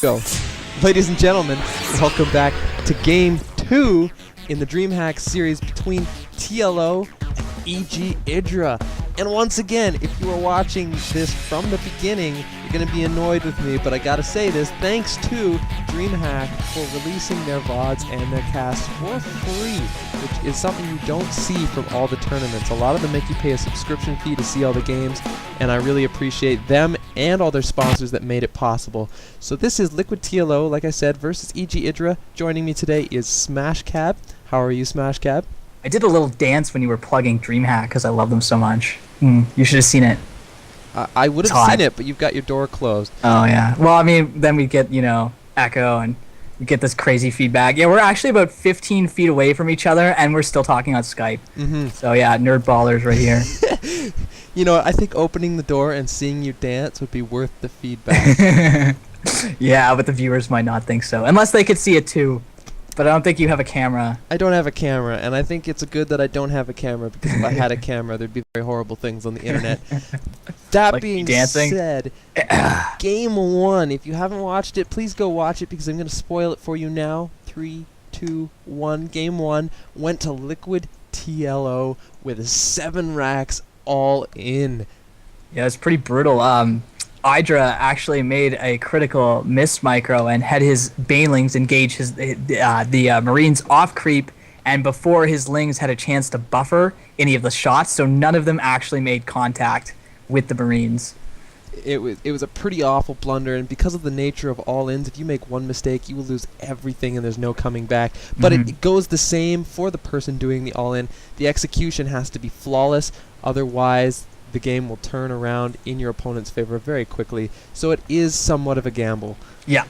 go. Ladies and gentlemen, welcome back to Game 2 in the Dreamhack series between TLO and EGIdra. And once again, if you are watching this from the beginning, you're going to be annoyed with me, but I gotta say this, thanks to Dreamhack for releasing their VODs and their casts for free, which is something you don't see from all the tournaments. A lot of them make you pay a subscription fee to see all the games, and I really appreciate them and all their sponsors that made it possible. So this is Liquid TLO, like I said, versus EGIdra. Joining me today is SmashCab. How are you, SmashCab? I did a little dance when you were plugging Dreamhack because I love them so much. You should have seen it. I would have seen it, but you've got your door closed. Oh, yeah. Well, I mean, then we get, echo and we get this crazy feedback. Yeah, we're actually about 15 feet away from each other, and we're still talking on Skype. So, yeah, nerd ballers right here. You know, I think opening the door and seeing you dance would be worth the feedback. Yeah, but the viewers might not think so. Unless they could see it, too. But I don't think you have a camera. I don't have a camera, and I think it's good that I don't have a camera, because if I had a camera, there'd be very horrible things on the internet. That like being said, Game 1, if you haven't watched it, please go watch it, because I'm going to spoil it for you now. 3, 2, 1. Game 1 went to Liquid TLO with 7 racks all in. Yeah, it's pretty brutal. EGIdra actually made a critical miss micro and had his banelings engage the Marines off creep, and before his lings had a chance to buffer any of the shots, so none of them actually made contact with the Marines. It was a pretty awful blunder, and because of the nature of all-ins, if you make one mistake, you will lose everything and there's no coming back. But it goes the same for the person doing the all-in. The execution has to be flawless, otherwise the game will turn around in your opponent's favor very quickly. So it is somewhat of a gamble. Yeah.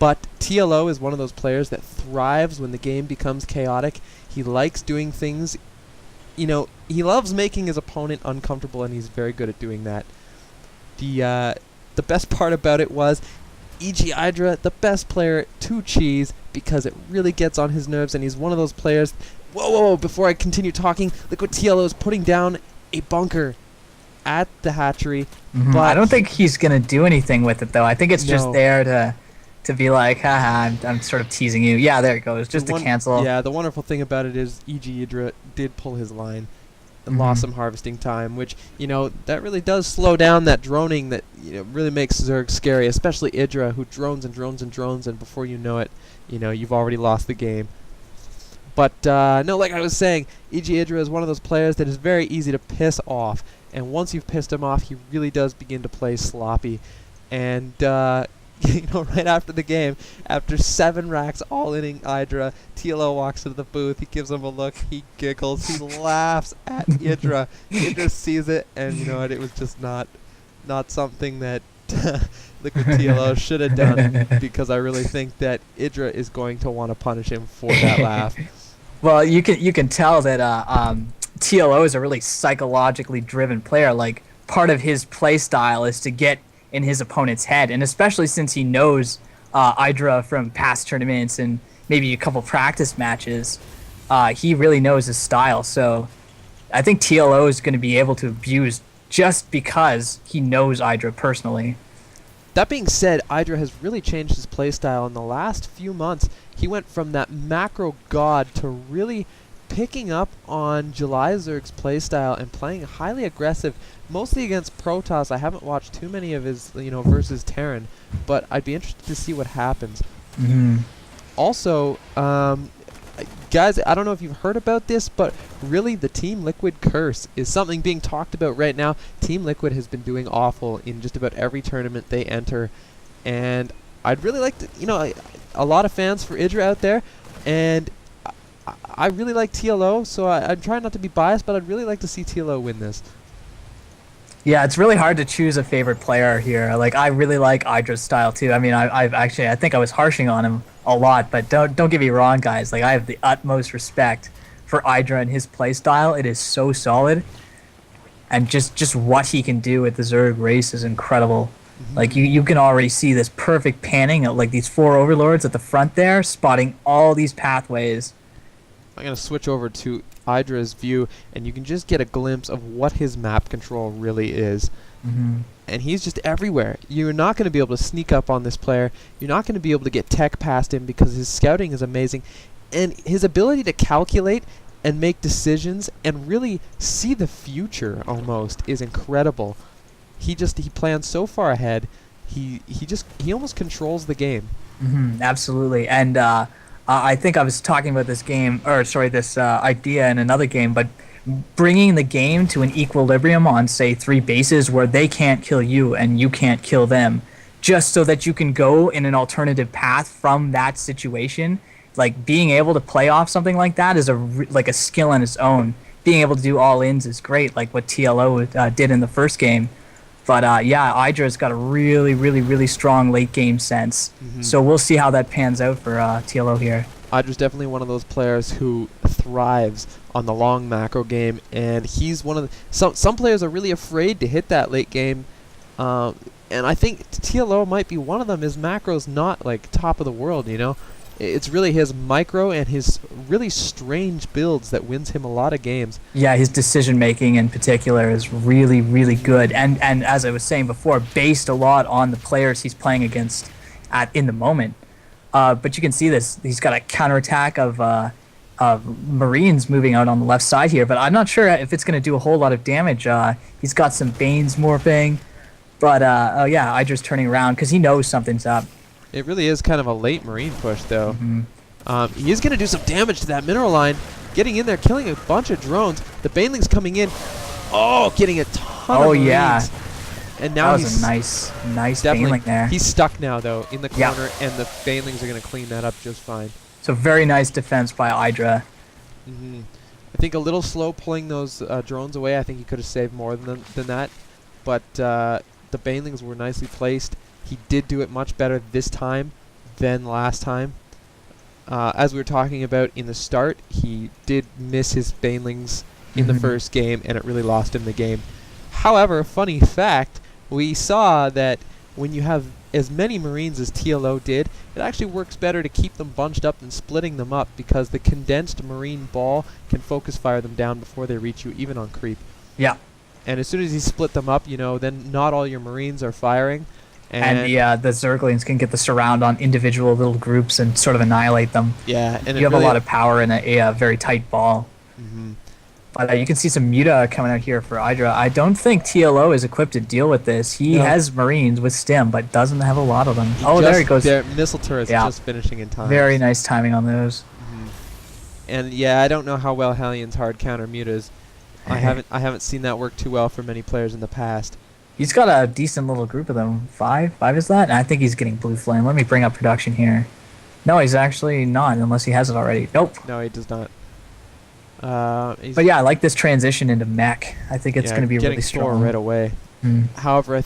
But TLO is one of those players that thrives when the game becomes chaotic. He likes doing things, he loves making his opponent uncomfortable, and he's very good at doing that. The best part about it was EGIdra, the best player to cheese, because it really gets on his nerves, and he's one of those players. Whoa, before I continue talking, Liquid TLO is putting down a bunker at the hatchery, but I don't think he's gonna do anything with it, though. I think it's just there to be like, haha, I'm sort of teasing you. Yeah, there it goes, just to cancel. Yeah, the wonderful thing about it is EGIdra did pull his line and lost some harvesting time, which, that really does slow down that droning that really makes Zerg scary, especially Idra, who drones and drones and drones, and before you know it, you've already lost the game. But, no, like I was saying, EGIdra is one of those players that is very easy to piss off. And once you've pissed him off, he really does begin to play sloppy. And, right after the game, after 7 racks all-inning EGIdra, TLO walks into the booth, he gives him a look, he giggles, he laughs at EGIdra. EGIdra sees it, and you know what, it was just not something that Liquid TLO should have done, because I really think that EGIdra is going to want to punish him for that laugh. Well, you can tell that TLO is a really psychologically driven player. Like, part of his play style is to get in his opponent's head, and especially since he knows EGIdra from past tournaments and maybe a couple practice matches, he really knows his style. So I think TLO is going to be able to abuse just because he knows EGIdra personally. That being said, EGIdra has really changed his playstyle in the last few months. He went from that macro god to really picking up on July Zerg's playstyle and playing highly aggressive, mostly against Protoss. I haven't watched too many of his, versus Terran, but I'd be interested to see what happens. Also, guys, I don't know if you've heard about this, but really the Team Liquid curse is something being talked about right now. Team Liquid has been doing awful in just about every tournament they enter, and I'd really like to, a lot of fans for EGIdra out there, and I really like TLO, so I'm trying not to be biased, but I'd really like to see TLO win this. Yeah, it's really hard to choose a favorite player here. Like, I really like EGIdra's style too. I mean, I think I was harshing on him a lot, but don't get me wrong, guys. Like, I have the utmost respect for EGIdra and his play style. It is so solid, and just what he can do with the Zerg race is incredible. Like, you can already see this perfect panning of like these 4 overlords at the front there, spotting all these pathways. I'm going to switch over to EGIdra's view, and you can just get a glimpse of what his map control really is. Mm-hmm. And he's just everywhere. You're not going to be able to sneak up on this player. You're not going to be able to get tech past him because his scouting is amazing. And his ability to calculate and make decisions and really see the future almost is incredible. He plans so far ahead. He almost controls the game. Mm-hmm, absolutely. And I think I was talking about this idea in another game, but bringing the game to an equilibrium on, say, 3 bases where they can't kill you and you can't kill them, just so that you can go in an alternative path from that situation. Like, being able to play off something like that is like a skill on its own. Being able to do all-ins is great, like what TLO did in the first game. But EGIdra's got a really, really, really strong late-game sense. Mm-hmm. So we'll see how that pans out for TLO here. EGIdra's definitely one of those players who thrives on the long macro game, and he's one of the... Some players are really afraid to hit that late game, and I think TLO might be one of them. His macro's not, like, top of the world, you know? It's really his micro and his really strange builds that wins him a lot of games. Yeah, his decision-making in particular is really, really good. And as I was saying before, based a lot on the players he's playing against in the moment. But you can see this. He's got a counterattack of Marines moving out on the left side here. But I'm not sure if it's going to do a whole lot of damage. He's got some Banes morphing. But, EGIdra's turning around because he knows something's up. It really is kind of a late Marine push, though. Mm-hmm. He is going to do some damage to that mineral line. Getting in there, killing a bunch of drones. The Banelings coming in. Oh, getting a ton of Marines. Yeah. And now that was a nice Baneling there. He's stuck now, though, in the corner, and the Banelings are going to clean that up just fine. So very nice defense by EGIdra. Mm-hmm. I think a little slow pulling those drones away. I think he could have saved more than that. But the Banelings were nicely placed. He did do it much better this time than last time. As we were talking about in the start, he did miss his Banelings in the first game, and it really lost him the game. However, funny fact, we saw that when you have as many Marines as TLO did, it actually works better to keep them bunched up than splitting them up, because the condensed Marine ball can focus fire them down before they reach you, even on creep. Yeah. And as soon as you split them up, you know, then not all your Marines are firing. And the Zerglings can get the surround on individual little groups and sort of annihilate them. Yeah, and you have really a lot of power in a very tight ball. Mm-hmm. But you can see some Muta coming out here for EGIdra. I don't think TLO is equipped to deal with this. He has Marines with stim, but doesn't have a lot of them. There he goes. Their missile turrets just finishing in time. Very nice timing on those. Mm-hmm. And yeah, I don't know how well Hellions hard counter Mutas. I haven't seen that work too well for many players in the past. He's got a decent little group of them. Five is that? And I think he's getting Blue Flame. Let me bring up production here. No, he's actually not, unless he has it already. Nope. No, he does not. But yeah, I like this transition into mech. I think it's going to be really strong right away. However, I